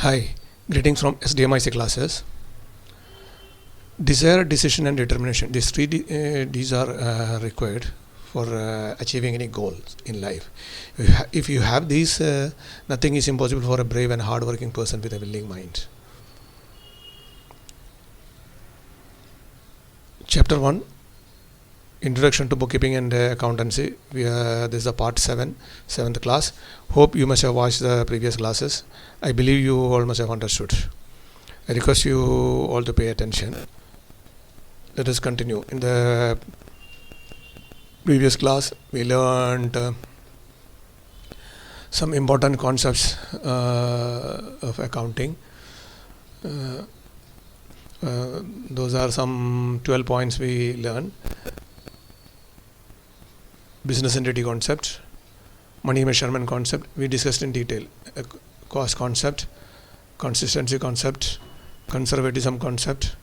Hi, greetings from SDMIC Classes. Desire, decision and determination. These are required for achieving any goals in life. If you have these, nothing is impossible for a brave and hard-working person with a willing mind. Chapter 1, Introduction to Bookkeeping and Accountancy. This is a part 7, 7th class. Hope you must have watched the previous classes. I believe you all must have understood. I request you all to pay attention. Let us continue. In the previous class, we learned some important concepts of accounting. Those are some 12 points we learned. Business entity concept, money measurement concept, we discussed in detail. Cost concept, consistency concept, conservatism concept,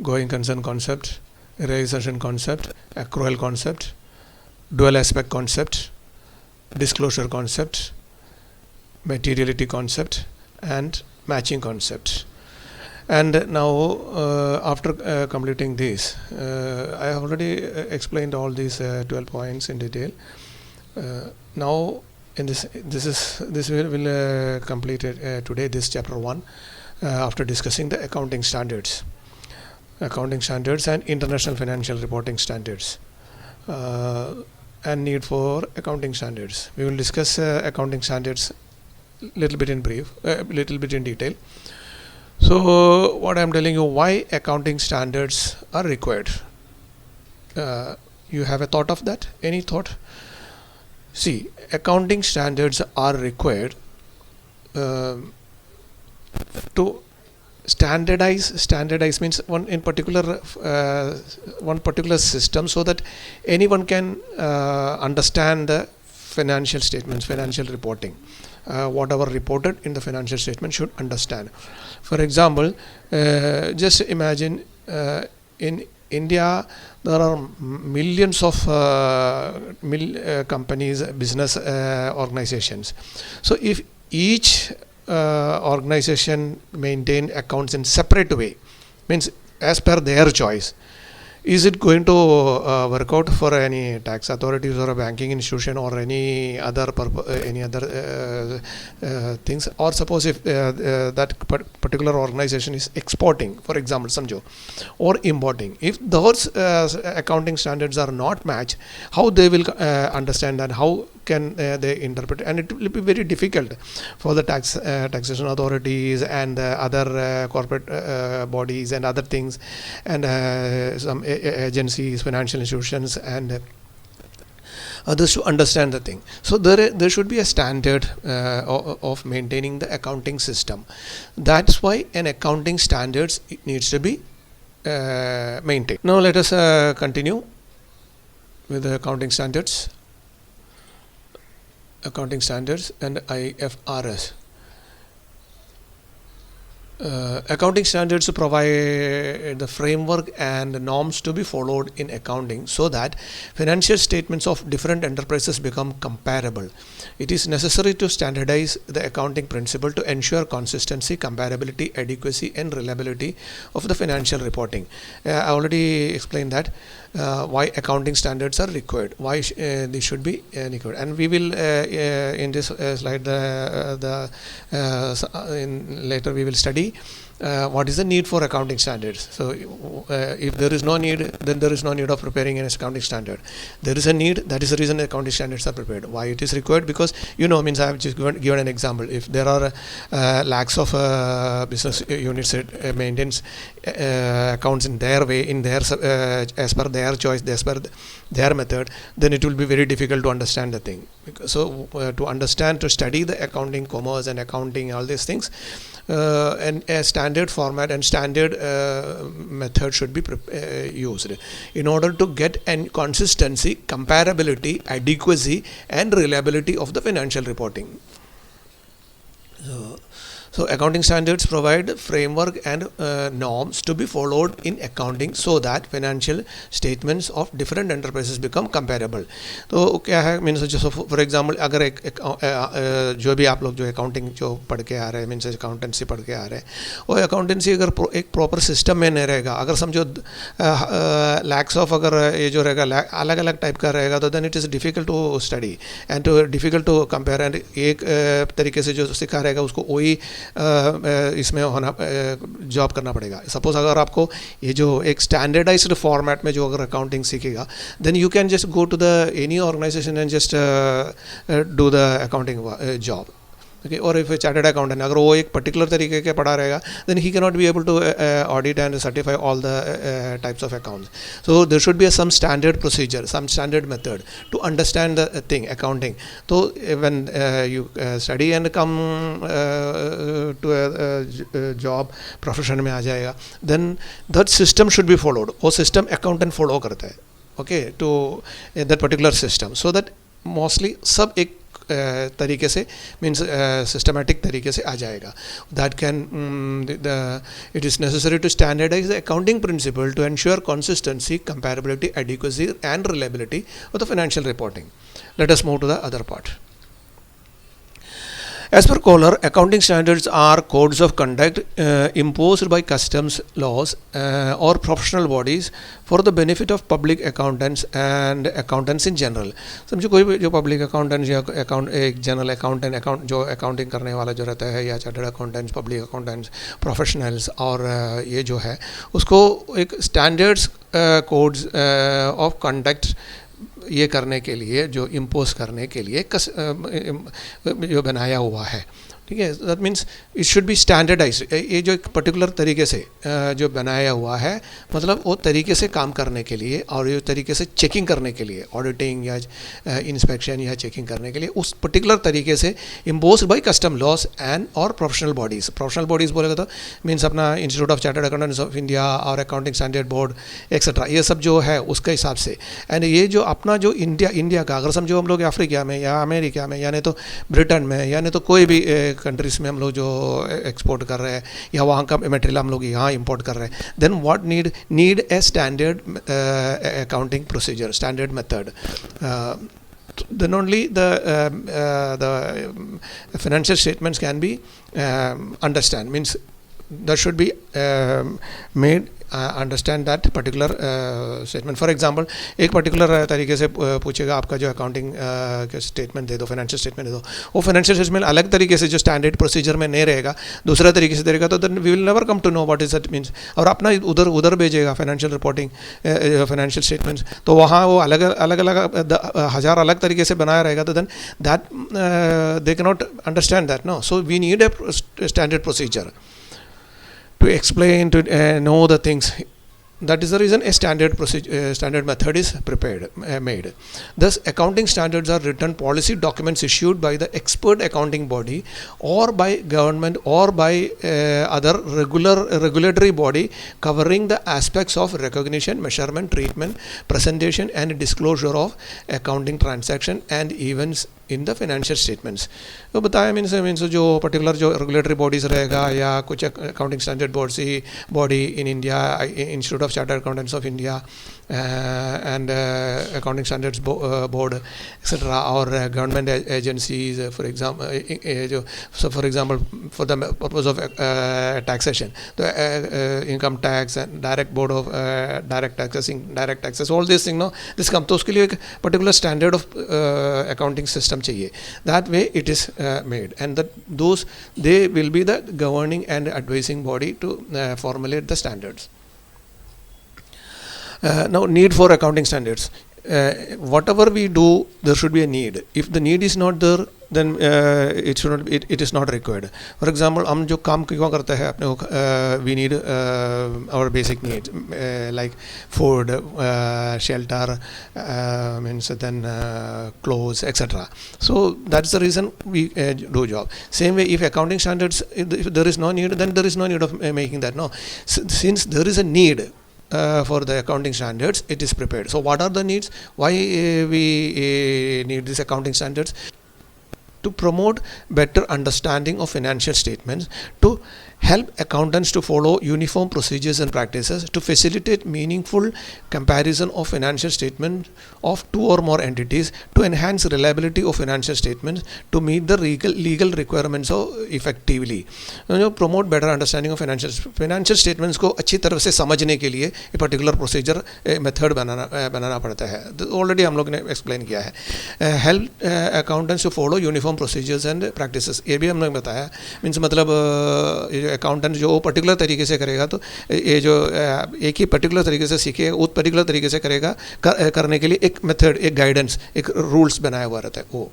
going concern concept, realization concept, accrual concept, dual aspect concept, disclosure concept, materiality concept, and matching concept. And now after completing this, I have already explained all these 12 points in detail. Now in this will complete today, this chapter 1, after discussing the accounting standards and international financial reporting standards, and need for accounting standards. We will discuss accounting standards little bit in brief, little bit in detail. So what I am telling you, why accounting standards are required. You have a thought of that? Any thought? See, accounting standards are required to standardize means one particular system, so that anyone can understand the financial statements, financial reporting. Whatever reported in the financial statement should understand. For example, just imagine in India there are millions of companies, business organizations. So if each organization maintain accounts in separate way, means as per their choice, is it going to work out for any tax authorities or a banking institution or any other things? Or suppose if that particular organization is exporting, for example, samjho, or importing, if those accounting standards are not matched, how they will understand and how can they interpret? And it will be very difficult for the taxation authorities and other corporate bodies and other things, and some agencies, financial institutions, and others to understand the thing. So there should be a standard of maintaining the accounting system. That's why an accounting standards needs to be maintained. Now let us continue with the accounting standards. Accounting standards and IFRS. Accounting standards provide the framework and norms to be followed in accounting, so that financial statements of different enterprises become comparable. It is necessary to standardize the accounting principle to ensure consistency, comparability, adequacy, and reliability of the financial reporting. I already explained that why accounting standards are required, why they should be required, and we will in this slide later we will study what is the need for accounting standards. So if there is no need, then there is no need of preparing an accounting standard. There is a need, that is the reason accounting standards are prepared. Why it is required? Because means I have just given an example. If there are lakhs of business units maintains accounts in their way, in their as per their choice, as per their method, then it will be very difficult to understand the thing. So to study the accounting, commerce and accounting, all these things, and a standard format and standard method should be used in order to get an consistency, comparability, adequacy and reliability of the financial reporting. So accounting standards provide framework and norms to be followed in accounting so that financial statements of different enterprises become comparable. तो क्या है means जो for example अगर जो भी आप लोग जो अकाउंटिंग जो पढ़ के आ रहे हैं मीन्स अकाउंटेंसी पढ़ के आ रहे हैं वो अकाउंटेंसी अगर एक प्रॉपर सिस्टम में नहीं रहेगा, अगर समझो लैक्स ऑफ अगर ये जो रहेगा अलग अलग टाइप का रहेगा तो then it is difficult to study and too difficult to compare and एक तरीके से जो सिखा रहेगा उसको वही इसमें होना जॉब करना पड़ेगा. सपोज अगर आपको ये जो एक स्टैंडर्डाइज्ड फॉर्मेट में जो अगर अकाउंटिंग सीखेगा then you can just go to the any organisation and just do the accounting job. Okay, or if a chartered accountant अगर वो एक particular तरीके के पढ़ा रहेगा then he cannot be able to audit and certify all the types of accounts. So there should be some standard procedure, some standard method to understand the thing accounting. So when you study and come to a job profession में आ जाएगा then that system should be followed. वो system accountant follow करता है, okay, to that particular system so that mostly सब एक तरीके से means systematic तरीके से आ जाएगा. That can it is necessary to standardize the accounting principle to ensure consistency, comparability, adequacy and reliability of the financial reporting. Let us move to the other part. As per Kohler, accounting standards are codes of conduct imposed by customs laws or professional bodies for the benefit of public accountants and accountants in general. समझो कोई भी जो public accountant या एक general accountant जो accounting करने वाला जो रहता है या chartered accountants, public accountants, professionals और ये जो है उसको एक standards codes of conduct ये करने के लिए जो इम्पोज करने के लिए जो बनाया हुआ है, ठीक है. That means it should be standardised. ये जो एक पर्टिकुलर तरीके से जो बनाया हुआ है मतलब वो तरीके से काम करने के लिए और ये तरीके से चेकिंग करने के लिए ऑडिटिंग या इंस्पेक्शन या चेकिंग करने के लिए उस पर्टिकुलर तरीके से impose by custom loss and और प्रोफेशनल बॉडीज़. प्रोफेशनल बॉडीज़ बोलेगा तो मीन्स अपना institute of Chartered Accountants of India और अकाउंटिंग स्टैंडर्ड बोर्ड एक्सेट्रा ये सब जो है उसके हिसाब से. एंड ये जो अपना जो इंडिया का अगर समझो हम लोग अफ्रीका में या अमेरिका में या नहीं तो ब्रिटेन में या नहीं तो कोई भी कंट्रीज में हम लोग जो एक्सपोर्ट कर रहे हैं या वहाँ का मटेरियल हम लोग यहाँ इंपोर्ट कर रहे हैं then what need a standard accounting procedure, standard method. Then only the financial statements can be understand. Means that should be made understand that particular statement. For example एक पर्टिकुलर तरीके से पूछेगा आपका जो अकाउंटिंग के स्टेटमेंट दे दो, financial statement दे दो. वो फाइनेंशियल स्टेटमेंट अलग तरीके से जो स्टैंडर्ड प्रोसीजर में नहीं रहेगा दूसरा तरीके से देगा तो we will never come to know what is that means. और अपना उधर भेजेगा फाइनेंशियल रिपोर्टिंग फाइनेंशियल स्टेटमेंट्स तो वहाँ वो अलग अलग हज़ार अलग तरीके से बनाया रहेगा तो then that they can not understand that. No, so we need a standard procedure to explain, to know the things. That is the reason a standard method is made. Thus, accounting standards are written policy documents issued by the expert accounting body or by government or by other regulatory body covering the aspects of recognition, measurement, treatment, presentation and disclosure of accounting transaction and events in the financial statements. तो बताया means जो particular जो regulatory bodies रहेगा या कुछ accounting standard body in India, Institute of Chartered Accountants of India and Accounting Standards Board etcetera और government agencies for example for the purpose of taxation तो income tax and direct board of direct taxes all this thing no this come. तो उसके लिए एक particular standard of accounting system चाहिए. That way it is made and that those they will be the governing and advising body to formulate the standards. Now, need for accounting standards. Whatever we do, there should be a need. If the need is not there, then it is not required. For example, हम जो काम क्यों करते हैं अपने we need our basic needs like food, shelter, means then clothes, etc. So that's the reason we do job. Same way, if accounting standards, if there is no need, then there is no need of making that. No, since there is a need for the accounting standards, it is prepared. So what are the needs? Why we need these accounting standards? to promote better understanding of financial statements, to help accountants to follow uniform procedures and practices, to facilitate meaningful comparison of financial statements of two or more entities, to enhance reliability of financial statements, to meet the legal requirements of effectively. Promote better understanding of financial statements को अच्छी तरह से समझने के लिए ये particular procedure method बनाना पड़ता है. ऑलरेडी हम लोग ने एक्सप्लेन किया है. Help accountants to follow uniform procedures and practices, ये भी हमने बताया. मीन्स मतलब अकाउंटेंट जो पर्टिकुलर तरीके से करेगा, तो ये जो एक ही पर्टिकुलर तरीके से सीखे उस पर्टिकुलर तरीके से करेगा, करने के लिए एक मेथड, एक गाइडेंस, एक रूल्स बनाया हुआ रहता है. वो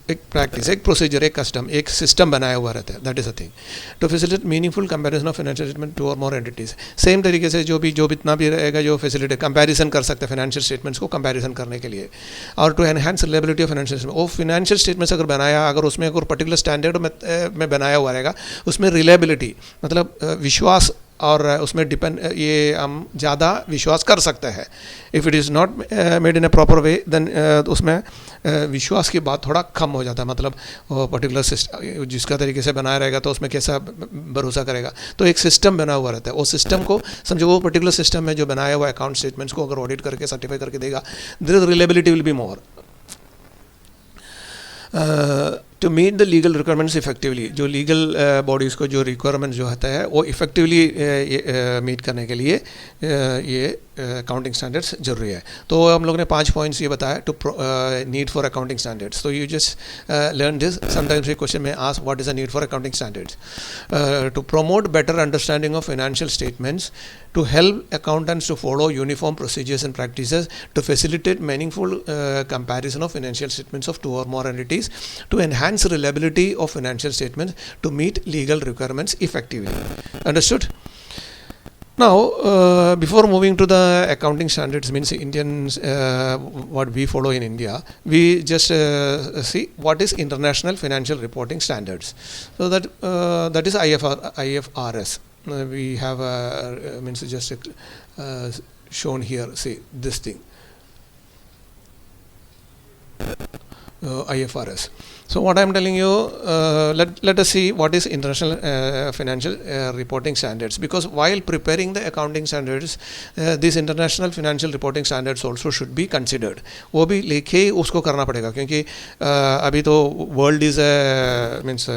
एक प्रैक्टिस, एक प्रोसीजर, एक कस्टम, एक सिस्टम बनाया हुआ रहता है. That is a thing. To facilitate meaningful comparison of financial statement two or more entities. Same तरीके से जो भी इतना भी रहेगा, जो फैसिलिटेट कंपैरिजन कर सकते हैं फाइनेंशियल स्टेटमेंट्स को कंपैरिजन करने के लिए. और to enhance reliability of financial statement. वो फाइनेंशियल स्टेटमेंट्स अगर बनाया, अगर उसमें अगर पर्टिकुलर स्टैंडर्ड में बनाया हुआ रहेगा, उसमें रिलायबिलिटी मतलब विश्वास, और उसमें डिपेंड, ये हम ज़्यादा विश्वास कर सकते हैं. If it is not made in a proper way, then उसमें विश्वास की बात थोड़ा कम हो जाता है. मतलब वो पर्टिकुलर सिस्टम जिसका तरीके से बनाया रहेगा, तो उसमें कैसा भरोसा करेगा. तो एक सिस्टम बना हुआ रहता है. वो सिस्टम को समझो, वो पर्टिकुलर सिस्टम में जो बनाया हुआ अकाउंट स्टेटमेंट्स को अगर ऑडिट करके सर्टिफाई करके देगा, their reliability will be more. To meet the legal requirements effectively. जो लीगल बॉडीज़ को जो रिक्वायरमेंट जो होता है, वो इफेक्टिवली मीट करने के लिए ये अकाउंटिंग स्टैंडर्ड्स जरूरी है. तो हम लोग ने 5 पॉइंट्स ये बताया. Two need for accounting standards. तो you just learn this. Sometimes ये क्वेश्चन में ask what is the need for accounting standards. To promote better understanding of financial statements, to help accountants to follow uniform procedures and practices, to facilitate meaningful comparison of financial statements of two or more entities, to enhance reliability of financial statements, to meet legal requirements effectively. Understood? Now, before moving to the accounting standards, means Indians, what we follow in India, we just see what is International Financial Reporting Standards. So that is IFRS. We have means just shown here. See this thing, IFRS. So what I am telling you, let us see what is International Financial Reporting Standards, because while preparing the accounting standards, these International Financial Reporting Standards also should be considered. वो भी लेके उसको करना पड़ेगा, क्योंकि अभी तो world is means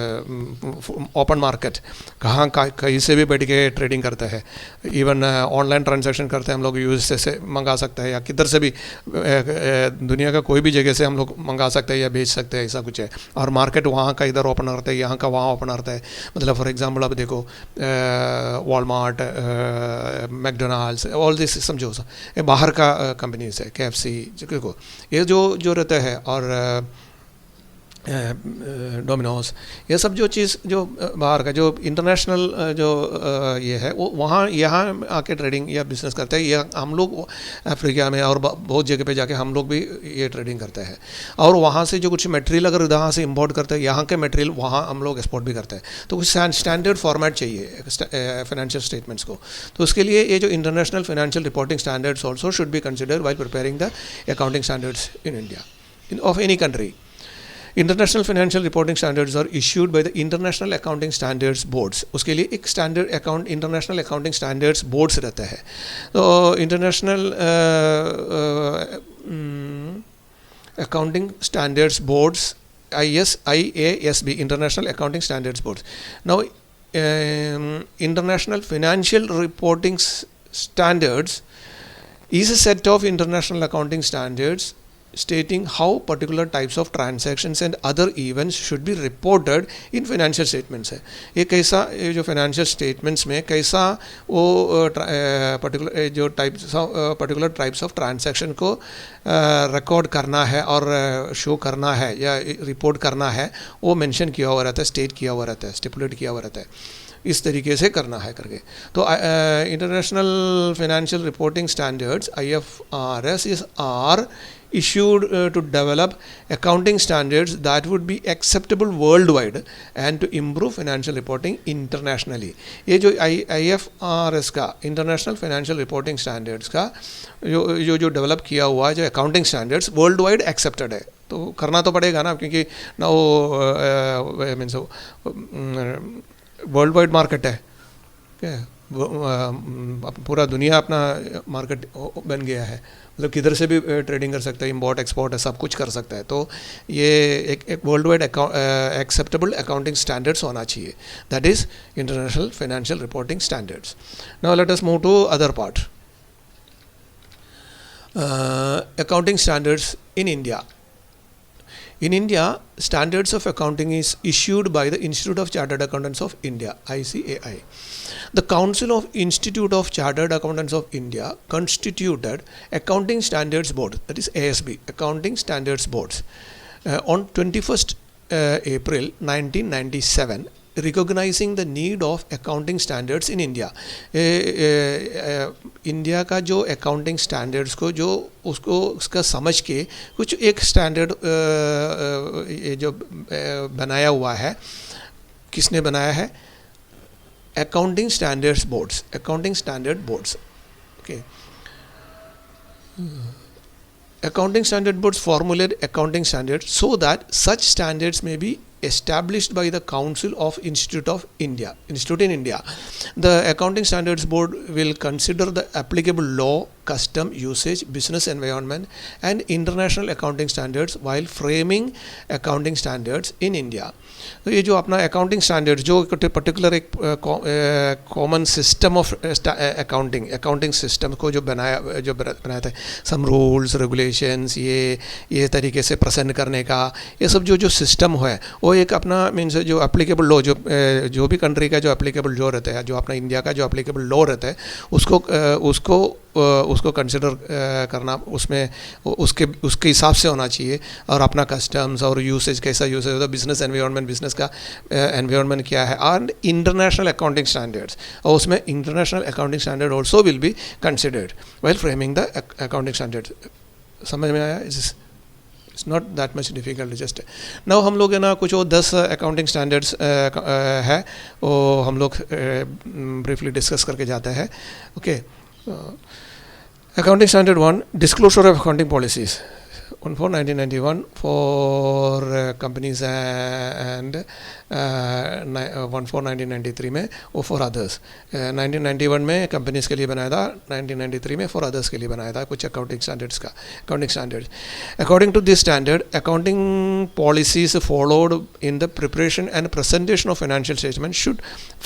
open market. कहीं से भी बैठ के ट्रेडिंग करता है. इवन ऑनलाइन ट्रांजैक्शन करते हैं हम लोग, यूएसए से मंगा सकते हैं, या किधर से भी दुनिया का कोई भी जगह से हम लोग मंगा सकते हैं या बेच सकते हैं, ऐसा कुछ है. और मार्केट वहाँ का इधर ओपन रहता है, यहाँ का वहाँ ओपन रहता है. मतलब फॉर एग्जांपल अब देखो, वॉलमार्ट, मैकडोनाल्ड्स, ऑल दिस समझो, ये बाहर का कंपनीज है. KFC, देखो ये जो रहता है, और डोमिनोज, ये सब जो चीज़ जो बाहर का जो इंटरनेशनल जो ये है, वो वहाँ यहाँ आके ट्रेडिंग या बिजनेस करते हैं. या हम लोग अफ्रीका में और बहुत जगह पे जाके हम लोग भी ये ट्रेडिंग करते हैं. और वहाँ से जो कुछ मटेरियल अगर यहाँ से इंपोर्ट करते हैं, यहाँ के मटेरियल वहाँ हम लोग एक्सपोर्ट भी करते हैं. तो कुछ स्टैंडर्ड फॉर्मेट चाहिए फाइनेंशियल स्टेटमेंट्स को. तो उसके लिए ये जो international financial reporting standards also should be considered while preparing the accounting standards in India of any country. International financial reporting standards are issued by the international accounting standards boards. उसके लिए एक international accounting standards boards रहता है. तो international accounting standards boards, IASB, international accounting standards boards. Now international financial reporting standards is a set of international accounting standards stating how particular types of transactions and other events should be reported in financial statements है. ये कैसा, ये जो financial statements में कैसा वो particular जो particular types of transaction को record करना है और show करना है या report करना है, वो mention किया हुआ रहता है, state किया हुआ रहता है, stipulate किया हुआ रहता है. इस तरीके से करना है करके. तो international financial reporting standards IFRS are issued to develop accounting standards that would be acceptable worldwide and to improve financial reporting internationally. ये जो IFRS का इंटरनेशनल फाइनेंशियल रिपोर्टिंग स्टैंडर्ड्स का जो डेवलप किया हुआ है, जो accounting standards world wide accepted है. तो करना तो पड़ेगा ना, क्योंकि ना वो मीन्स वर्ल्ड वाइड मार्केट है, पूरा दुनिया अपना मार्केट बन गया है, मतलब किधर से भी ट्रेडिंग कर सकता है, इम्पोर्ट एक्सपोर्ट है, सब कुछ कर सकता है। तो ये एक world wide acceptable accounting standards होना चाहिए, that is international financial reporting standards. Now let us move to other part, accounting standards in India. In India, standards of accounting is issued by the Institute of Chartered Accountants of India, ICAI. The Council of Institute of Chartered Accountants of India constituted Accounting Standards Board, that is ASB, Accounting Standards Boards, on 21st April 1997, recognizing the need of accounting standards in India. India का जो accounting standards को जो उसको उसका समझ के कुछ एक स्टैंडर्ड ये जो बनाया हुआ है, किसने बनाया है? Accounting standards boards, accounting standard boards, okay. Accounting standard boards formulate accounting standards so that such standards may be established by the Council of Institute of India, Institute in India. The Accounting Standards Board will consider the applicable law, custom, usage, business environment and international accounting standards while framing accounting standards in India. तो ये जो अपना accounting standard जो particular एक common system of accounting system को जो बनाया था, सम रूल्स रेगुलेशंस, ये तरीके से प्रेजेंट करने का, ये सब जो सिस्टम है वो एक अपना मीन्स जो एप्लीकेबल लॉ, जो भी कंट्री का जो एप्लीकेबल लॉ रहता है, जो अपना इंडिया का जो एप्लीकेबल लॉ रहता है, उसको कंसिडर करना, उसमें उसके हिसाब से होना चाहिए, और अपना कस्टम्स और यूसेज कैसा यूसेज होता है, बिजनेस एनवायरनमेंट, बिजनेस का एनवायरनमेंट क्या है, एंड इंटरनेशनल अकाउंटिंग स्टैंडर्ड्स, और उसमें international accounting standard also will be considered while framing the accounting standard. समझ में आया? It's not that much difficult, just now हम लोग है ना कुछ वो 10 अकाउंटिंग स्टैंडर्ड्स है वो हम लोग ब्रीफली डिस्कस करके जाते हैं, okay. Accounting Standard 1, Disclosure of Accounting Policies, 14/1991 for companies and 14/1993 में वो for others, 1991 में कंपनीज के लिए बनाया था, 1993 में for others के लिए बनाया था कुछ अकाउंटिंग स्टैंडर्ड्स का, accounting standards. According to this standard, accounting policies followed in the preparation and presentation of financial statements should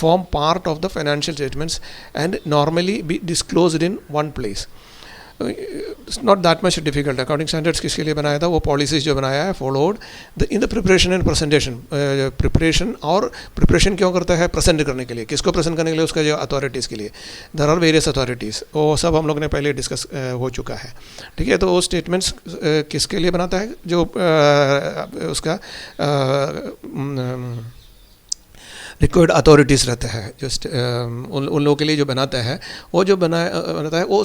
form part of the financial statements and normally be disclosed in one place. It's not that much difficult. Accounting standards किसके लिए बनाया था? वो policies जो बनाया है followed in the preparation and presentation, preparation, और preparation क्यों करता है? प्रेजेंट करने के लिए। किसको प्रेजेंट करने के लिए? उसका जो अथॉरिटीज़ के लिए। देयर आर वेरियस अथॉरिटीज़, वो सब हम लोग ने पहले डिस्कस हो चुका है, ठीक है। तो वो स्टेटमेंट्स किसके लिए बनाता है? जो उसका रिक्वायर्ड अथॉरिटीज़ रहता है, जस्ट उन लोगों के लिए जो बनाता है, वो जो बनाता है वो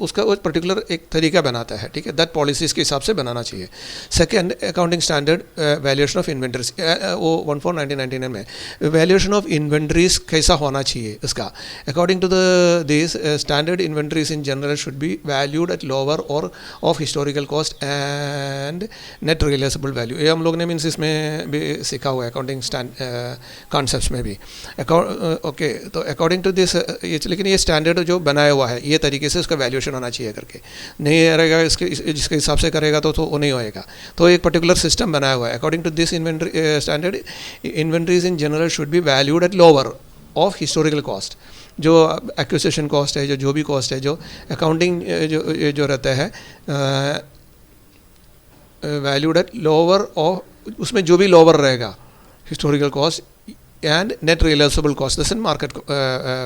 उसका वो पर्टिकुलर एक तरीका बनाता है, ठीक है। दैट पॉलिसीज़ के हिसाब से बनाना चाहिए। Second, accounting standard valuation of inventories, वो 14/1999 में वैल्यूएशन ऑफ इन्वेंट्रीज कैसा होना चाहिए इसका। According to this standard, inventories in general should be valued at lower और of historical cost and net realizable value. ये हम लोग ने मीन्स इसमें भी सीखा हुआ है अकाउंटिंग कॉन्सेप्ट्स में भी, ओके। तो अकॉर्डिंग टू दिस, लेकिन ये स्टैंडर्ड जो बनाया हुआ है ये तरीके से उसका वैल्यूएशन होना चाहिए करके, नहीं रहेगा इसके जिसके हिसाब से करेगा तो वो नहीं होएगा। तो एक पर्टिकुलर सिस्टम बनाया हुआ है। According to this inventory standard, inventories in general should be valued at lower of historical cost. जो एक्विजिशन कॉस्ट है, जो भी कॉस्ट है, जो अकाउंटिंग जो रहता है वैल्यूड एट लोअर ऑफ, उसमें जो भी लोअर रहेगा historical cost and net realisable cost, दस मार्केट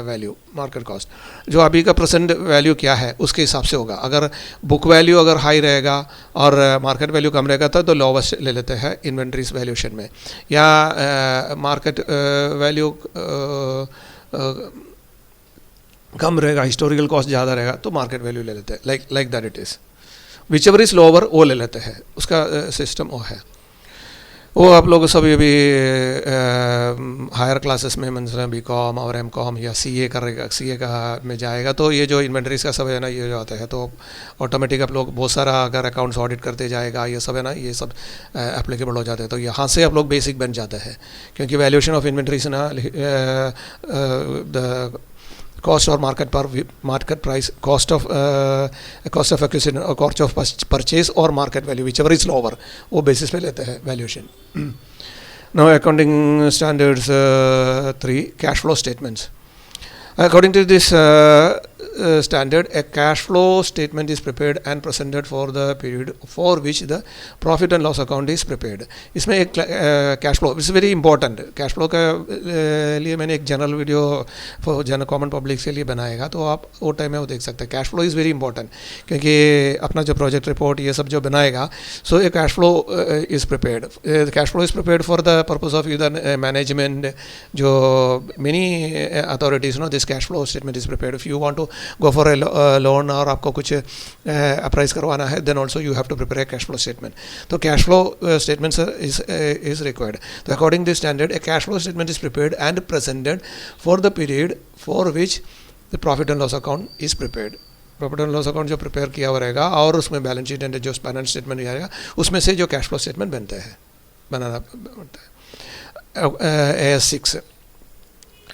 वैल्यू, मार्केट कॉस्ट जो अभी का प्रेजेंट वैल्यू क्या है उसके हिसाब से होगा। अगर बुक वैल्यू अगर हाई रहेगा और मार्केट वैल्यू कम रहेगा तो लोवेस्ट ले लेते हैं इन्वेंट्रीज वैल्यूएशन में, या मार्केट वैल्यू कम रहेगा, हिस्टोरिकल कॉस्ट ज़्यादा रहेगा तो मार्केट वैल्यू ले लेते हैं, like that it is, which ever is lower वो ले लेते हैं, उसका सिस्टम वो है। वो आप लोग सब ये भी हायर क्लासेस में मतलब BCom और MCom या CA करेगा, CA का में जाएगा तो ये जो इन्वेंटरीज का सब है ना, ये जो आता है तो ऑटोमेटिक आप लोग बहुत सारा अगर अकाउंट्स ऑडिट करते जाएगा ये सब है ना, ये सब एप्लीकेबल हो जाते हैं। तो यहाँ से आप लोग बेसिक बन जाता है, क्योंकि वैल्यूएशन ऑफ इन्वेंटरीज ना the cost or market price, cost of acquisition or cost of purchase or market value, whichever is lower, वो basis पे लेते हैं valuation. Now accounting standards 3, cash flow statements. According to this standard, a cash flow statement is prepared and presented for the period for which the profit and loss account is prepared. इसमें एक cash flow is very important. Cash flow का लिए मैंने एक general video for general common public के लिए बनाएगा, तो आप वो टाइम में वो देख सकते हैं। Cash flow is very important, क्योंकि अपना जो प्रोजेक्ट रिपोर्ट ये सब जो बनाएगा, so a cash flow is prepared. Cash flow is prepared for the purpose of either management, जो many authorities no this cash flow statement is prepared. If you want to go for a loan और आपको कुछ apprise करवाना है, then also you have to prepare a cash flow statement. तो cash flow statements is required. तो according to this standard, a cash flow statement is prepared and presented for the period for which the profit and loss account is prepared. Profit and loss account जो prepare किया हुआ रहेगा और उसमें balance sheet and जो finance statement आएगा उसमें से जो कैश फ्लो स्टेटमेंट बनाना बनता है। AS6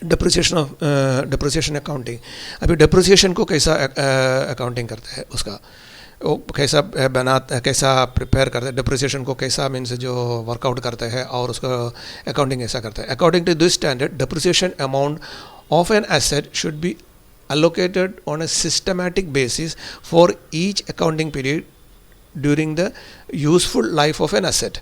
depreciation accounting. अभी डिप्रिसिएशन को कैसा अकाउंटिंग करते हैं, उसका वो कैसा प्रिपेयर करते हैं, डिप्रिसिएशन को कैसा मीन्स जो वर्कआउट करते हैं और उसका अकाउंटिंग ऐसा करते हैं। According to this standard, depreciation amount of an asset should be allocated on a systematic basis for each accounting period during the useful life of an asset.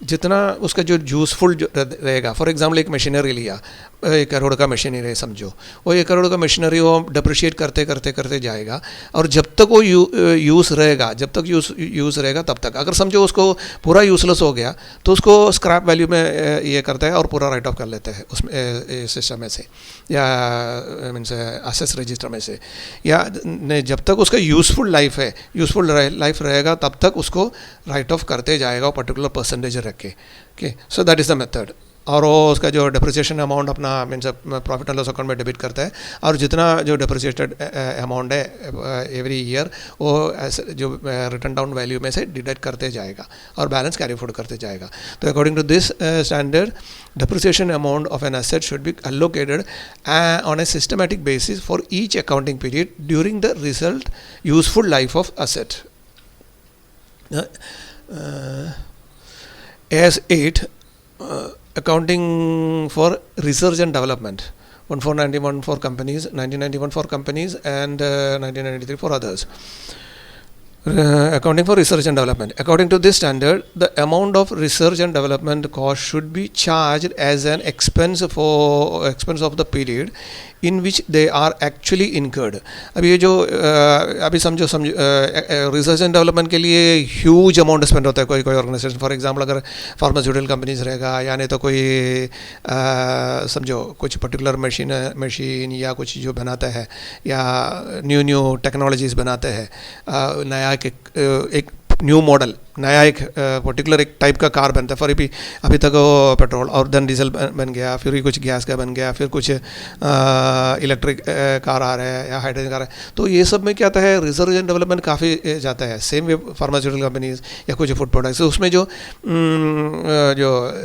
जितना उसका जो यूज़फुल रहेगा, फॉर एग्जांपल एक machinery लिया, 1 करोड़ का machinery समझो, वो 1 करोड़ का मशीनरी वो डिप्रिशिएट करते करते करते जाएगा और जब तक वो यूज़ रहेगा, जब तक यूज़ रहेगा तब तक। अगर समझो उसको पूरा यूज़लेस हो गया तो उसको स्क्रैप वैल्यू में ये करता है और पूरा राइट ऑफ कर लेते हैं उसमें सिस्टम में से या मीन्स असेस रजिस्टर में से, या जब तक उसका यूज़फुल लाइफ है, यूज़फुल लाइफ रहेगा तब तक उसको राइट ऑफ करते जाएगा पर्टिकुलर परसेंटेज रख के। Okay, so that is the method. और वो उसका जो डिप्रिसिएशन अमाउंट अपना means profit and loss account में डेबिट करता है और जितना जो डिप्रिसिएटेड अमाउंट है एवरी ईयर वो जो रिटर्न डाउन वैल्यू में से डिडक्ट करते जाएगा और बैलेंस कैरी फॉरवर्ड करते जाएगा। तो according to this standard, depreciation amount of an asset should be allocated on a systematic basis for each accounting period during the result useful life of asset. As 8, accounting for research and development, 1491 for companies, 1991 for companies and 1993 for others. Accounting for research and development. According to this standard, the amount of research and development cost should be charged as an expense of the period in which they are actually incurred. अभी ये जो अभी समझो research and development के लिए huge amount spend होता है कोई ऑर्गेनाइजेशन। फॉर एग्जांपल अगर फार्मास्यूटिकल कंपनीज रहेगा या नहीं तो कोई समझो कुछ पर्टिकुलर मशीन या कुछ जो बनाता है या न्यू टेक्नोलॉजीज बनाते हैं, नया एक न्यू मॉडल, नया एक पर्टिकुलर एक टाइप का कार बनता है। फॉर अभी तक वो पेट्रोल और देन डीजल बन गया, फिर कुछ गैस का बन गया, फिर कुछ इलेक्ट्रिक कार आ रहा है या हाइड्रोजन कार है। तो ये सब में क्या आता है, रिसर्च एंड डेवलपमेंट काफ़ी जाता है। सेम वे फार्मास्यूटिकल कंपनीज या कुछ फूड प्रोडक्ट्स, उसमें जो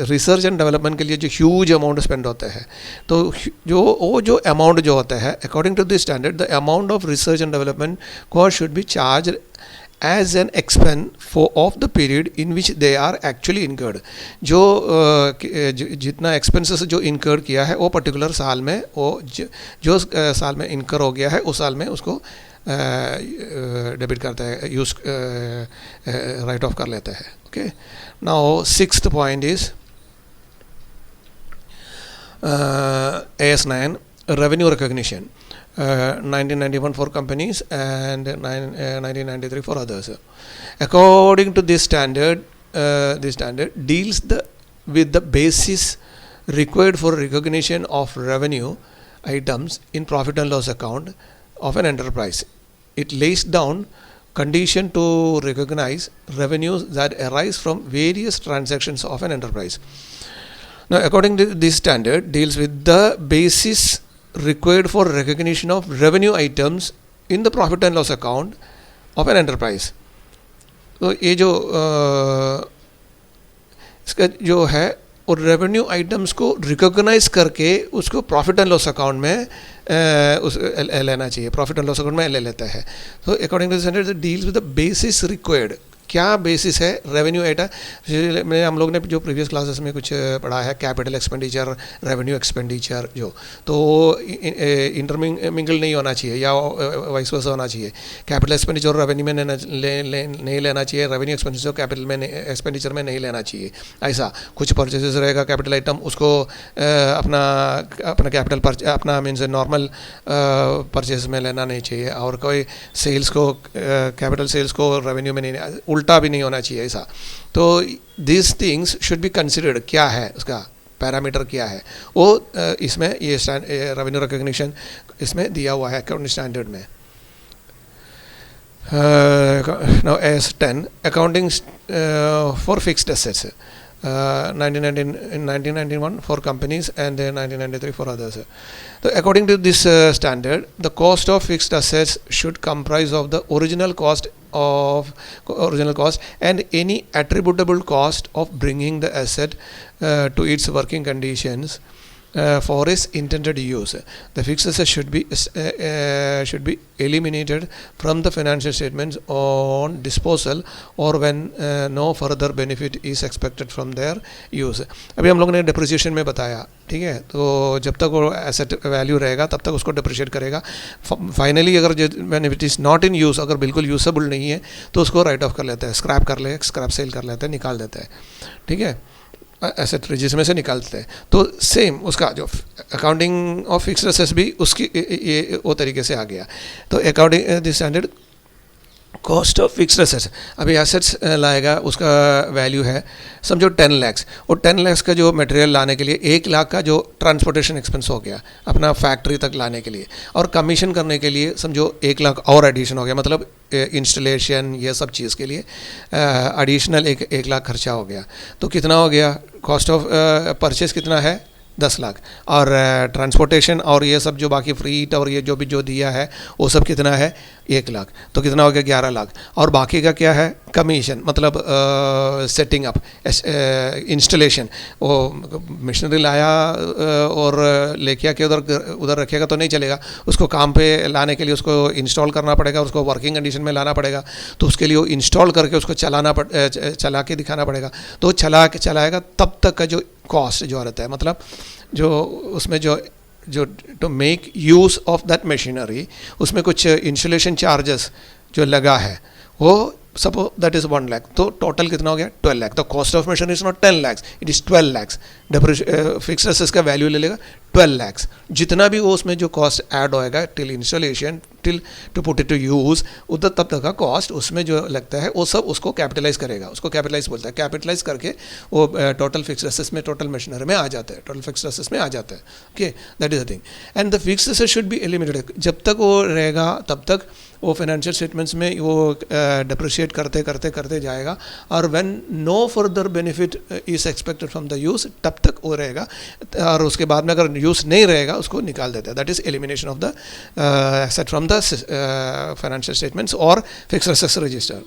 रिसर्च एंड डेवलपमेंट के लिए जो ह्यूज अमाउंट स्पेंड होता है, तो जो अमाउंट जो होता है according to this standard, the amount of research and development cost should be charge as an expense of the period in which they are actually incurred. जो जितना expenses जो incur किया है वो पर्टिकुलर साल में, वो जो साल में incur हो गया है उस साल में उसको डेबिट करता है, यूज राइट ऑफ कर लेता है। Okay, now 6th point is AS9, revenue recognition. 1991 for companies and 1993 for others. According to this standard, deals with the basis required for recognition of revenue items in profit and loss account of an enterprise. It lays down condition to recognize revenues that arise from various transactions of an enterprise. Now, according to this standard, deals with the basis required for recognition of revenue items in the profit and loss account of an enterprise. तो ये जो इसका जो है और revenue items को recognise करके उसको प्रॉफिट एंड लॉस अकाउंट में उस लेना चाहिए, प्रॉफिट एंड लॉस अकाउंट में ले लेता है. तो according to the standard deals with the basis required. क्या बेसिस है रेवेन्यू आइटम में? हम लोग ने जो प्रीवियस क्लासेस में कुछ पढ़ा है, कैपिटल एक्सपेंडिचर, रेवेन्यू एक्सपेंडिचर, जो तो इंटरमिंगल नहीं होना चाहिए या वाइस वर्सा होना चाहिए. कैपिटल एक्सपेंडिचर रेवेन्यू में नहीं लेना चाहिए, रेवेन्यू एक्सपेंडिचर कैपिटल में एक्सपेंडिचर में नहीं लेना चाहिए. ऐसा कुछ परचेजेस रहेगा कैपिटल आइटम, उसको अपना कैपिटल अपना मीन्स नॉर्मल परचेज में लेना नहीं चाहिए, और कोई सेल्स को कैपिटल सेल्स को रेवेन्यू में नहीं, उल्टा भी नहीं होना चाहिए ऐसा. तो this things should be considered. क्या है उसका पैरामीटर, क्या है वो इसमें ये रेवेन्यू रिकॉग्निशन इसमें दिया हुआ है अकाउंटिंग स्टैंडर्ड में. Now S10 accounting for fixed assets, 1991 for companies and 1993 for others. So according to this standard, the cost of fixed assets should comprise of the original cost and any attributable cost of bringing the asset to its working conditions for its intended use. The fixed assets should be eliminated from the financial statements on disposal or when no further benefit is expected from their use. अभी हम लोगों ने depreciation में बताया, ठीक है. तो जब तक वो एसेट वैल्यू रहेगा तब तक उसको डिप्रिशिएट करेगा. फाइनली अगर when it is not in use, अगर बिल्कुल यूजेबल नहीं है तो उसको राइट ऑफ कर लेता है, स्क्रैप सेल कर लेता है, निकाल देता है, ठीक है, एसेट रजिस्टर में से निकालते हैं. तो सेम उसका जो अकाउंटिंग ऑफ फिक्स्ड एसेट्स भी उसकी ये वो तरीके से आ गया. तो according this standard cost of fixed assets, अभी एसेट्स लाएगा, उसका वैल्यू है समझो 10 लाख, और 10 लाख का जो मटेरियल लाने के लिए 1 लाख का जो ट्रांसपोर्टेशन एक्सपेंस हो गया अपना फैक्ट्री तक लाने के लिए, और कमीशन करने के लिए समझो 1 लाख और एडिशन हो गया, मतलब इंस्टॉलेशन ये सब चीज़ के लिए एडिशनल 1 लाख खर्चा हो गया. तो कितना हो गया कॉस्ट ऑफ परचेस, कितना है 10 लाख, और ट्रांसपोर्टेशन और ये सब जो बाकी फ्रीट और ये जो भी जो दिया है वो सब कितना है 1 लाख. तो कितना हो गया 11 लाख, और बाकी का क्या है कमीशन, मतलब सेटिंग अप, इंस्टॉलेशन, वो मशीनरी लाया और लेके आके उधर रखेगा तो नहीं चलेगा, उसको काम पे लाने के लिए उसको इंस्टॉल करना पड़ेगा, उसको वर्किंग कंडीशन में लाना पड़ेगा, तो उसके लिए वो इंस्टॉल करके उसको चला के दिखाना पड़ेगा. तो चलाएगा तब तक का जो कॉस्ट जो रहता है, मतलब जो उसमें जो to make use of that machinery, उसमें कुछ इंस्टॉलेशन चार्जेस जो लगा है वो सपोज दैट इज़ 1 लाख, तो टोटल कितना हो गया 12 लाख. तो cost of machinery is not 10 lakh, it is 12 lakh. Fixed assets का वैल्यू ले लेगा 12 लाख. जितना भी वो उसमें जो कॉस्ट ऐड होएगा till installation till to put it to use, उधर तब तक का कॉस्ट उसमें जो लगता है वो सब उसको कैपिटलाइज करेगा, उसको कैपिटलाइज बोलता है. कैपिटलाइज करके वो टोटल फिक्स्ड एसेट्स में, टोटल मशीनरी में आ जाता है, टोटल फिक्स्ड एसेट्स में आ जाता है. Okay, that is the thing. And the fixed asset should be eliminated. जब तक वो रहेगा तब तक वो फाइनेंशियल स्टेटमेंट्स में वो डिप्रिशिएट करते जाएगा, और when no further benefit is expected from the use तब तक वो रहेगा, और उसके बाद में अगर यूज़ नहीं रहेगा उसको निकाल देता है. That is elimination of the asset from the financial statements और fixed assets register.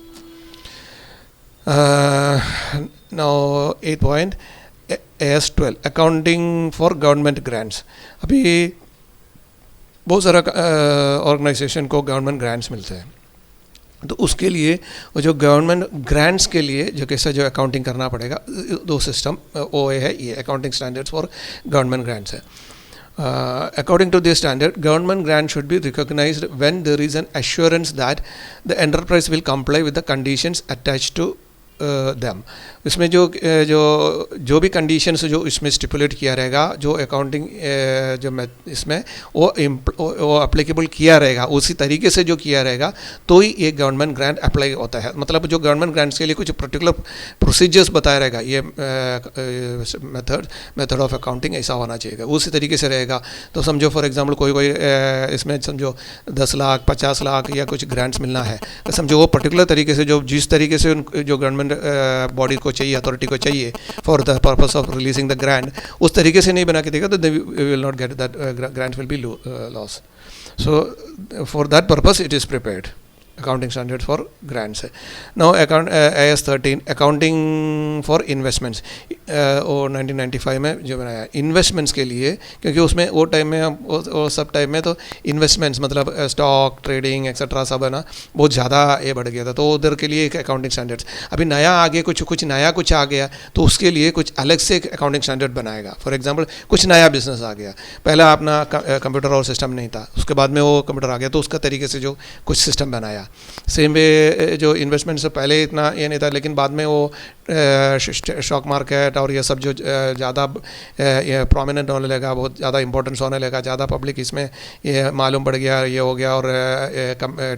Now 8 point AS12 accounting for government grants. अभी बहुत सारा ऑर्गेनाइजेशन को गवर्नमेंट ग्रांट्स मिलते हैं, तो उसके लिए वो जो गवर्नमेंट ग्रांट्स के लिए जो कैसा जो अकाउंटिंग करना पड़ेगा, दो सिस्टम वो है, ये accounting standards for government grants है. According to this standard, government grant should be recognized when there is an assurance that the enterprise will comply with the conditions attached to them. इसमें जो भी conditions जो इसमें stipulate किया रहेगा, जो accounting इसमें वो अप्लीकेबल किया रहेगा, उसी तरीके से जो किया रहेगा तो ही ये गवर्नमेंट ग्रांट अप्लाई होता है। मतलब जो गवर्नमेंट ग्रांट्स के लिए कुछ पर्टिकुलर प्रोसीजर्स बताया रहेगा, ये मेथड ऑफ अकाउंटिंग ऐसा होना चाहिए, उसी तरीके से रहेगा। तो समझो फॉर एग्जांपल कोई इसमें समझो 10 लाख 50 लाख या कुछ ग्रांट्स मिलना है, तो समझो वो पर्टिकुलर तरीके से जो जिस तरीके से जो गवर्नमेंट बॉडी को चाहिए, अथॉरिटी को चाहिए for the purpose of releasing the grant, उस तरीके से नहीं बना के देगा तो we will not get that, grant will be loss. So for that purpose it is prepared accounting standards for grants है। Now AS 13 accounting for investments, और 1995 में जो बनाया इन्वेस्टमेंट्स के लिए, क्योंकि उसमें वो टाइम में वो सब टाइम में तो इन्वेस्टमेंट्स मतलब स्टॉक ट्रेडिंग एक्सेट्रा सब है ना, बहुत ज़्यादा ये बढ़ गया था, तो उधर के लिए एक अकाउंटिंग स्टैंडर्ड्स। अभी नया आगे कुछ नया कुछ आ गया तो उसके लिए कुछ अलग से एक अकाउंटिंग स्टैंडर्ड बनाएगा। फॉर एग्जांपल कुछ नया बिजनेस आ गया, पहला अपना कंप्यूटर और सिस्टम नहीं था, उसके बाद में वो कंप्यूटर आ गया तो उसका तरीके से जो कुछ सिस्टम बनाया। सेम वे जो इन्वेस्टमेंट से पहले इतना ये नहीं था, लेकिन बाद में वो स्टॉक मार्केट और ये सब जो ज़्यादा प्रोमिनेंट होने लगा, बहुत ज़्यादा इंपॉर्टेंस होने लगा, ज़्यादा पब्लिक इसमें ये मालूम पड़ गया, ये हो गया। और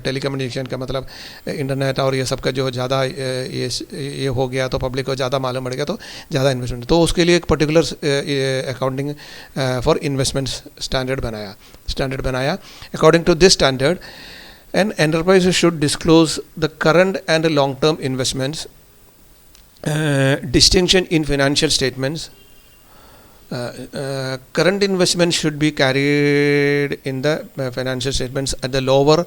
टेलीकम्युनिकेशन का मतलब इंटरनेट और ये सब का जो ज़्यादा ये हो गया तो पब्लिक को ज़्यादा मालूम पड़ गया, तो ज़्यादा इन्वेस्टमेंट, तो उसके लिए एक particular accounting for investment standard बनाया। According to this standard an enterprise should disclose the current and long-term investments, distinction in financial statements. Current investments should be carried in the financial statements at the lower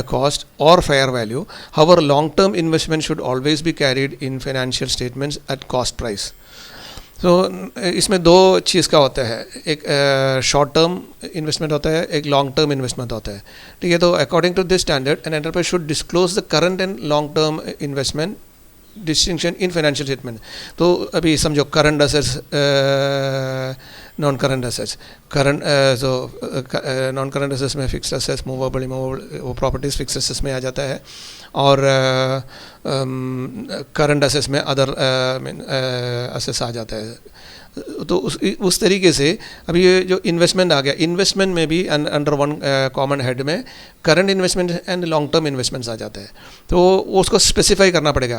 cost or fair value. However, long-term investments should always be carried in financial statements at cost price. तो इसमें दो चीज़ का होता है, एक short term investment होता है, एक लॉन्ग टर्म इन्वेस्टमेंट होता है, ठीक है। तो according to this standard an enterprise should disclose the current and long term investment distinction in financial statement. तो अभी समझो current assets, non current assets, non current assets में फिक्स्ड असेट्स, मूवेबल इमूवेबल वो प्रॉपर्टीज़ फिक्स्ड असेट्स में आ जाता है, और करंट असेट्स में अदर असेट्स आ जाता है। तो उस तरीके से अभी ये जो इन्वेस्टमेंट आ गया, इन्वेस्टमेंट में भी अंडर वन कॉमन हेड में current investment and long term investments आ जाते हैं। तो उसको स्पेसिफाई करना पड़ेगा,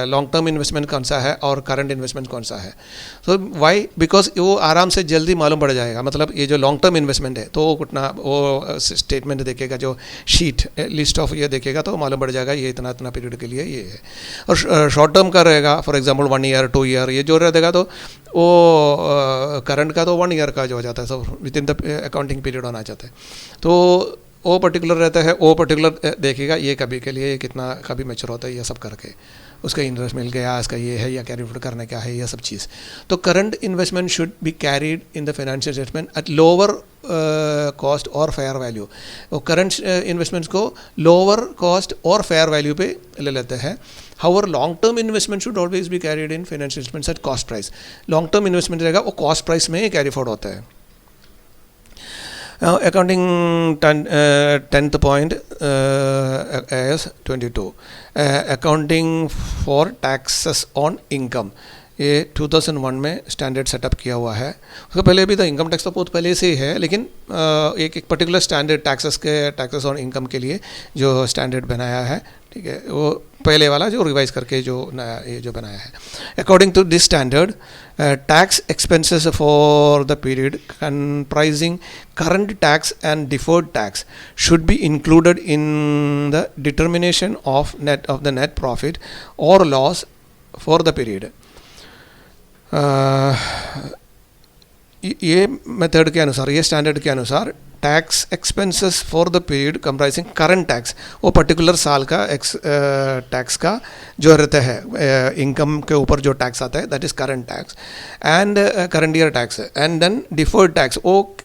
लॉन्ग टर्म इन्वेस्टमेंट कौन सा है और करंट इन्वेस्टमेंट कौन सा है। तो वाई, बिकॉज वो आराम से जल्दी मालूम पड़ जाएगा। मतलब ये जो लॉन्ग टर्म इन्वेस्टमेंट है तो वो स्टेटमेंट देखेगा, जो शीट लिस्ट ऑफ ये देखेगा तो मालूम पड़ जाएगा ये इतना पीरियड के लिए ये है। और शॉर्ट टर्म का रहेगा, फॉर एग्जाम्पल 1 ईयर 2 ईयर ये जो रहेगा, तो वो करंट का तो 1 ईयर का जो हो जाता है, सब with in the accounting period होना चाहता है। तो वो पर्टिकुलर रहता है, वो पर्टिकुलर देखेगा ये कभी के लिए कितना कभी मैच्योर होता है, ये सब करके उसका इंटरेस्ट मिल गया, इसका ये है या कैरी फॉरवर्ड करने का है, ये सब चीज़। तो current investment should be carried in the financial statement at lower cost और फेयर वैल्यू। वो करंट इन्वेस्टमेंट्स को लोअर कॉस्ट और फेयर वैल्यू पे ले लेते हैं। However, long-term investment should always be carried in financial statements at cost price. Long-term investment रहेगा वो cost price में ही carry forward होता है। Accounting 10th point as 22 accounting for taxes on income, ये 2001 में स्टैंडर्ड सेटअप किया हुआ है। उसके पहले भी तो इनकम टैक्स तो बहुत पहले से ही है, लेकिन एक particular standard taxes on income के लिए जो स्टैंडर्ड बनाया है, ठीक है, वो पहले वाला जो रिवाइज करके जो नया ये जो बनाया है। According to this standard tax expenses for the period comprising current tax and deferred tax should be included in the determination of the net profit or loss for the period. ये method के अनुसार, ये standard के अनुसार tax expenses for the period comprising current tax, वो particular साल का tax का जो रहता है इनकम के ऊपर जो टैक्स आता है, that is current tax and current year tax, and then deferred tax, वो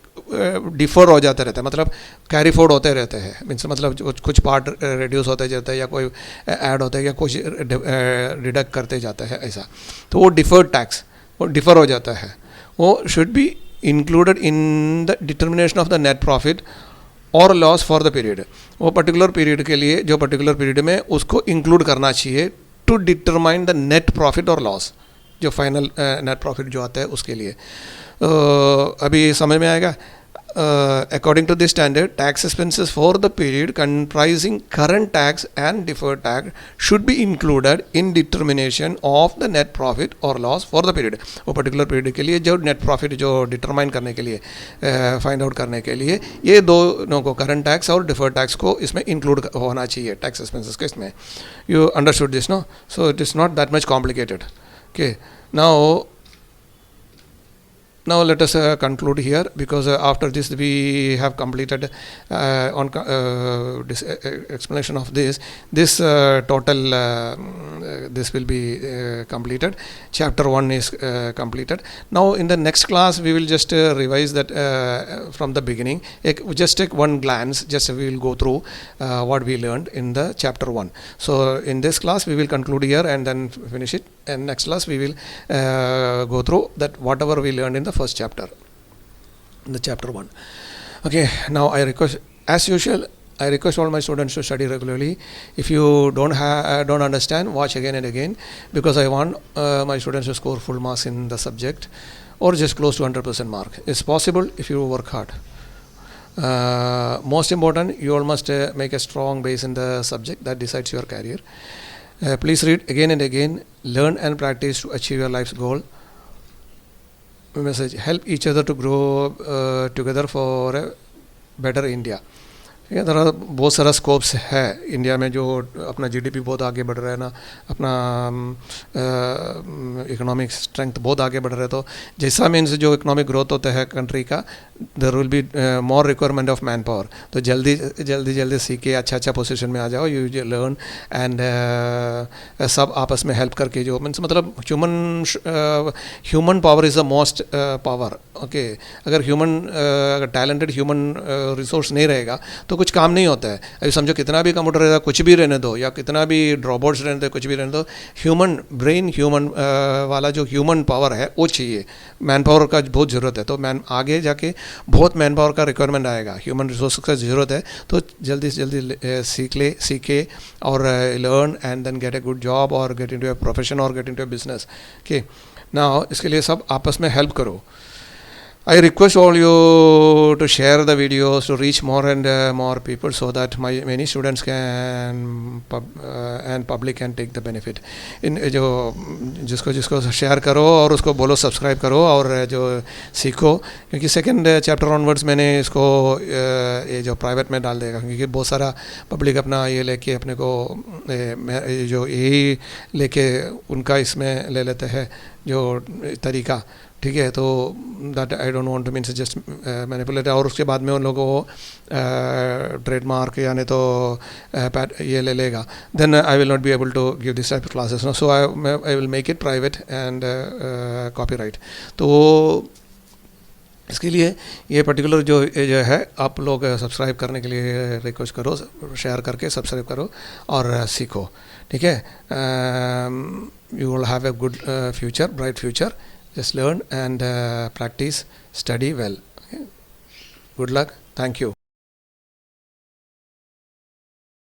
डिफर हो जाते रहते हैं, मतलब कैरी फॉरवर्ड होते रहते हैं। मीन्स मतलब कुछ पार्ट रिड्यूस होते जाता है या कोई ऐड होता है या कुछ डिडक्ट करते जाता है, ऐसा। तो वो डिफर्ड टैक्स वो डिफर हो जाता है, वो should be included in the determination of the net profit or loss for the period. वो पर्टिकुलर पीरियड के लिए, जो पर्टिकुलर पीरियड में उसको इंक्लूड करना चाहिए to determine the net profit or loss, जो फाइनल नेट प्रॉफिट जो आता है उसके लिए। अभी समझ में आएगा। According to this standard, tax expenses for the period comprising current tax and deferred tax should be included in determination of the net profit or loss for the period. वो particular period के लिए जो net profit जो determine करने के लिए find out करने के लिए ये दोनों को current tax और deferred tax को इसमें include होना चाहिए tax expenses के इसमें। You understood this, no? So it is not that much complicated. Okay. Now let us conclude here, because after this we have completed on this explanation of this total this will be completed. Chapter 1 is completed. Now in the next class we will just revise that from the beginning. Just take one glance, just we will go through what we learned in the chapter 1. So in this class we will conclude here and then finish it, and next class we will go through that whatever we learned in the first chapter, in the chapter 1. Okay, now I request, as usual, I request all my students to study regularly. If you don't understand, watch again and again, because I want my students to score full marks in the subject, or just close to 100% mark. It's possible if you work hard. Most important, you all must make a strong base in the subject that decides your career. Please read again and again, learn and practice to achieve your life's goal. Message: help each other to grow together for a better India. ठीक है, तरह बहुत सारा scopes है India में, जो अपना GDP बहुत आगे बढ़ रहा है ना, अपना इकोनॉमिक स्ट्रेंथ बहुत आगे बढ़ रहा है, तो जैसा मीन्स जो इकोनॉमिक ग्रोथ होता है कंट्री का, there will be more requirement of manpower. तो जल्दी सीख के अच्छा पोजीशन में आ जाओ, यू लर्न एंड सब आपस में हेल्प करके, जो मीन्स मतलब human power is the most power. Okay, अगर टैलेंटेड ह्यूमन रिसोर्स नहीं रहेगा तो कुछ काम नहीं होता है. अभी समझो कितना भी कंप्यूटर रहेगा, कुछ भी रहने दो, या कितना भी रोबोट्स रहने दो, कुछ भी रहने दो, ह्यूमन ब्रेन, ह्यूमन वाला जो ह्यूमन पावर है वो चाहिए. मैन पावर का बहुत ज़रूरत है. तो आगे जाके बहुत मैन पावर का रिक्वायरमेंट आएगा, ह्यूमन रिसोर्स का ज़रूरत है. तो जल्दी से जल्दी सीखे और learn and then get a good job और गेट इनटू ए प्रोफेशन और get into a business. Okay, now इसके लिए सब आपस में हेल्प करो. I request all you to share the videos to reach more and more people, so that many students can and public can take the benefit. इन जो जिसको share करो और उसको बोलो सब्सक्राइब करो और जो सीखो, क्योंकि सेकंड चैप्टर ऑनवर्ड्स मैंने इसको ये जो प्राइवेट में डाल देगा, क्योंकि बहुत सारा पब्लिक अपना ये लेके अपने को जो यही लेके उनका इसमें ले लेते हैं जो तरीका. ठीक है, तो that I don't want two means just manipulate. और उसके बाद में उन लोगों को ट्रेडमार्क यानी तो ये ले लेगा, then I will not be able to give this type of classes. No, so I will make it private and copyright. तो इसके लिए ये पर्टिकुलर जो है आप लोग सब्सक्राइब करने के लिए रिक्वेस्ट करो, शेयर करके सब्सक्राइब करो और सीखो. ठीक है, you will have a good future, bright future. Just learn and practice, study well. Okay. Good luck. Thank you.